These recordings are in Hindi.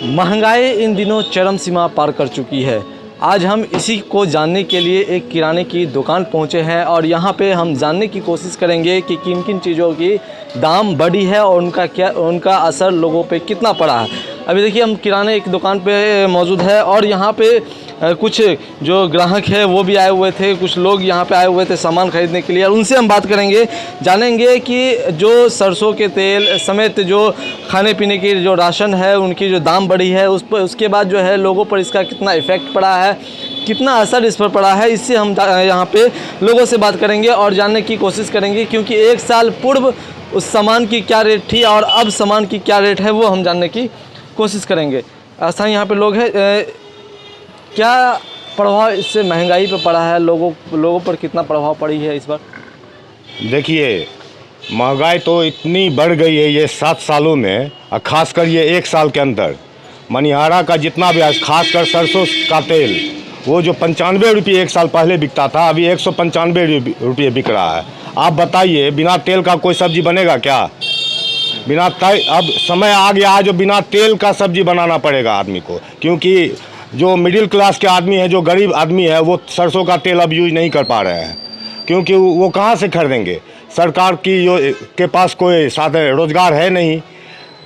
महंगाई इन दिनों चरम सीमा पार कर चुकी है। आज हम इसी को जानने के लिए एक किराने की दुकान पहुंचे हैं और यहाँ पे हम जानने की कोशिश करेंगे कि किन किन चीज़ों की दाम बढ़ी है और उनका असर लोगों पे कितना पड़ा है। अभी देखिए हम किराने एक दुकान पे मौजूद है और यहाँ पे कुछ जो ग्राहक है वो भी आए हुए थे, कुछ लोग यहाँ पे आए हुए थे सामान खरीदने के लिए और उनसे हम बात करेंगे, जानेंगे कि जो सरसों के तेल समेत जो खाने पीने की जो राशन है उनकी जो दाम बढ़ी है उसके बाद जो है लोगों पर इसका कितना इफ़ेक्ट पड़ा है, कितना असर इस पर पड़ा है। इससे हम यहाँ पे लोगों से बात करेंगे और जानने की कोशिश करेंगे, क्योंकि एक साल पूर्व उस सामान की क्या रेट थी और अब सामान की क्या रेट है वो हम जानने की कोशिश करेंगे। ऐसा यहाँ पे लोग हैं, क्या प्रभाव इससे महंगाई पे पड़ा है, लोगों पर कितना प्रभाव पड़ी है इस बार? देखिए, महंगाई तो इतनी बढ़ गई है ये 7 सालों में, और ख़ासकर ये 1 साल के अंदर मनिहारा का जितना भी, खासकर सरसों का तेल, वो जो 95 रुपये 1 साल पहले बिकता था अभी 195 रुपये बिक रहा है। आप बताइए, बिना तेल का कोई सब्ज़ी बनेगा क्या? अब समय आ गया है जो बिना तेल का सब्ज़ी बनाना पड़ेगा आदमी को, क्योंकि जो मिडिल क्लास के आदमी है, जो गरीब आदमी है, वो सरसों का तेल अब यूज नहीं कर पा रहे हैं, क्योंकि वो कहाँ से खरीदेंगे? सरकार के पास कोई साधन रोजगार है नहीं,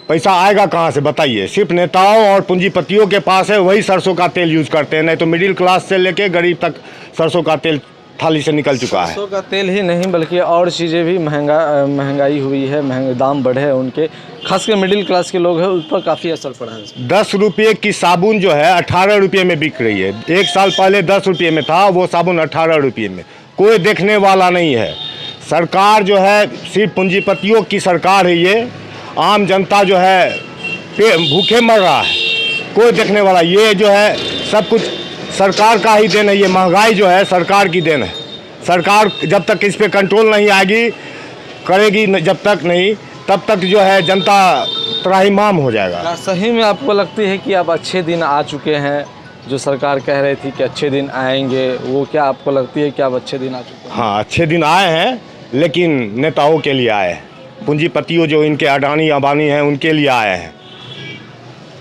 पैसा आएगा कहाँ से बताइए? सिर्फ नेताओं और पूंजीपतियों के पास है, वही सरसों का तेल यूज़ करते हैं, नहीं तो मिडिल क्लास से लेके गरीब तक सरसों का तेल थाली से निकल चुका है। सरसों का तेल ही नहीं बल्कि और चीज़ें भी महंगाई हुई है, दाम बढ़े हैं उनके, खासकर मिडिल क्लास के लोग हैं उस पर काफ़ी असर पड़ा है। 10 रुपये की साबुन जो है 18 रुपये में बिक रही है। 1 साल पहले 10 रुपये में था, वो साबुन 18 रुपये में। कोई देखने वाला नहीं है। सरकार जो है सिर्फ पूंजीपतियों की सरकार है ये, आम जनता जो है भूखे मर रहा है, कोई देखने वाला, ये जो है सब कुछ सरकार का ही देन है। ये महंगाई जो है सरकार की देन है। सरकार जब तक इस पे कंट्रोल नहीं आएगी, करेगी जब तक नहीं, तब तक जो है जनता त्राहिमाम हो जाएगा। सही में आपको लगती है कि अब अच्छे दिन आ चुके हैं? जो सरकार कह रही थी कि अच्छे दिन आएंगे, वो क्या आपको लगती है कि अब अच्छे दिन आ चुके हैं? हाँ, अच्छे दिन आए हैं, लेकिन नेताओं के लिए आए हैं, पूंजीपतियों जो इनके अडानी अंबानी हैं उनके लिए आए हैं।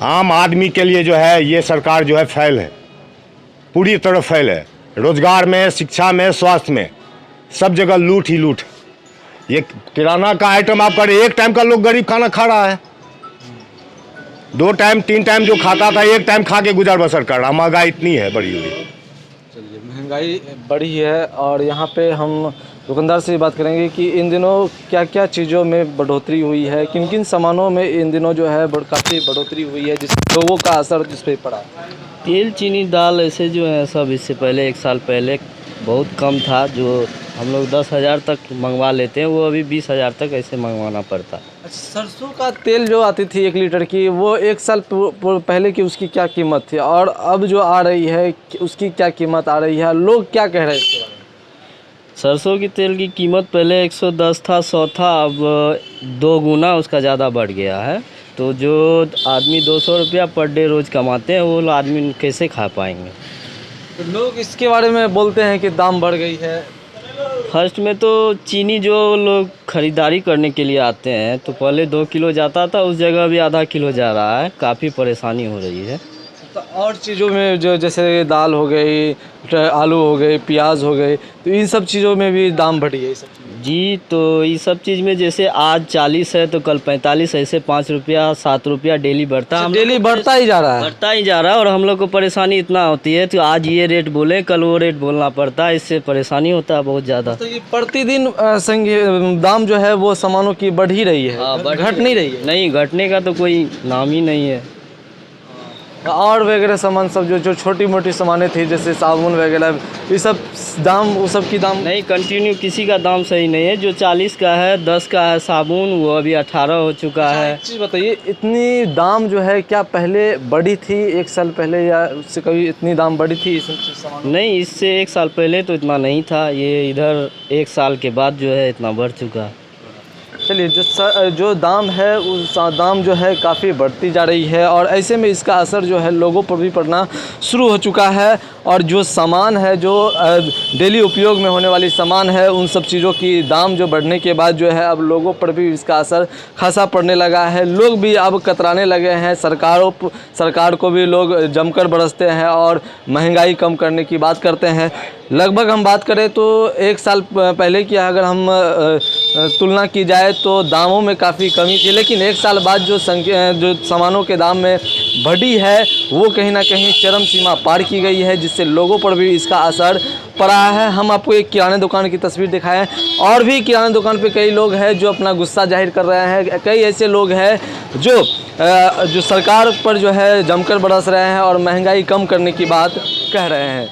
आम आदमी के लिए जो है ये सरकार जो है फेल है, पूरी तरह फेल है। रोजगार में, शिक्षा में, स्वास्थ्य में, सब जगह लूट ही लूट। ये किराना का आइटम आप करें, एक टाइम का लोग गरीब खाना खा रहा है, 2 टाइम 3 टाइम जो खाता था 1 टाइम खा के गुजर बसर कर रहा। महंगाई इतनी है बढ़ी हुई। चलिए, महंगाई बढ़ी है और यहाँ पे हम दुकानदार से बात करेंगे कि इन दिनों क्या क्या चीज़ों में बढ़ोतरी हुई है, किन किन सामानों में इन दिनों जो है काफ़ी बढ़ोतरी हुई है जिससे लोगों का असर जिस पर पड़ा। तेल, चीनी, दाल ऐसे जो है सब इससे पहले 1 साल पहले बहुत कम था, जो हम लोग 10,000 तक मंगवा लेते हैं, वो अभी 20,000 तक ऐसे मंगवाना पड़ता है। सरसों का तेल जो आती थी 1 लीटर की, वो 1 साल पहले की उसकी क्या कीमत थी और अब जो आ रही है उसकी क्या कीमत आ रही है, लोग क्या कह रहे हैं इसके बारे में? सरसों की तेल की कीमत पहले 110 था, 100 था, अब 2 गुना उसका ज़्यादा बढ़ गया है। तो जो आदमी 200 रुपया पर डे रोज़ कमाते हैं, वो आदमी कैसे खा पाएंगे? तो लोग इसके बारे में बोलते हैं कि दाम बढ़ गई है। फर्स्ट में तो चीनी जो लोग ख़रीदारी करने के लिए आते हैं, तो पहले 2 किलो जाता था, उस जगह भी आधा किलो जा रहा है, काफ़ी परेशानी हो रही है। तो और चीज़ों में जो जैसे दाल हो गई, आलू हो गए, प्याज हो गए, तो इन सब चीज़ों में भी दाम बढ़ी है ये सब जी। तो ये सब चीज़ में जैसे आज 40 है तो कल 45, ऐसे 5 रुपया 7 रुपया डेली बढ़ता है। डेली बढ़ता ही जा रहा है, बढ़ता ही जा रहा है। और हम लोग को परेशानी इतना होती है, तो आज ये रेट बोले कल वो रेट बोलना पड़ता है, इससे परेशानी होता है बहुत ज़्यादा। तो ये प्रतिदिन दाम जो है वो सामानों की बढ़ ही रही है, घट नहीं रही है? नहीं, घटने का तो कोई नाम ही नहीं है। और वगैरह सामान सब जो छोटी मोटी सामानें थी जैसे साबुन वगैरह, ये सब दाम, वो सब की दाम नहीं, कंटिन्यू किसी का दाम सही नहीं है। जो 40 का है, 10 का है साबुन, वो अभी 18 हो चुका है। एक चीज़ बताइए, इतनी दाम जो है क्या पहले बढ़ी थी 1 साल पहले, या उससे कभी इतनी दाम बढ़ी थी इस सामान? नहीं, इससे 1 साल पहले तो इतना नहीं था, ये इधर 1 साल के बाद जो है इतना बढ़ चुका है। चलिए जो दाम है उस दाम जो है काफ़ी बढ़ती जा रही है और ऐसे में इसका असर जो है लोगों पर भी पड़ना शुरू हो चुका है और जो सामान है जो डेली उपयोग में होने वाली सामान है उन सब चीज़ों की दाम जो बढ़ने के बाद जो है अब लोगों पर भी इसका असर खासा पड़ने लगा है। लोग भी अब कतराने लगे हैं, सरकार को भी लोग जमकर बरसते हैं और महंगाई कम करने की बात करते हैं। लगभग हम बात करें तो एक साल पहले की अगर हम तुलना की जाए तो दामों में काफ़ी कमी थी, लेकिन एक साल बाद जो सामानों के दाम में बढ़ी है वो कहीं ना कहीं चरम सीमा पार की गई है, जिससे लोगों पर भी इसका असर पड़ा है। हम आपको एक किराने दुकान की तस्वीर दिखाएं और भी किराने दुकान पे कई लोग हैं जो अपना गुस्सा जाहिर कर रहे हैं। कई ऐसे लोग हैं जो सरकार पर जो है जमकर बरस रहे हैं और महंगाई कम करने की बात कह रहे हैं।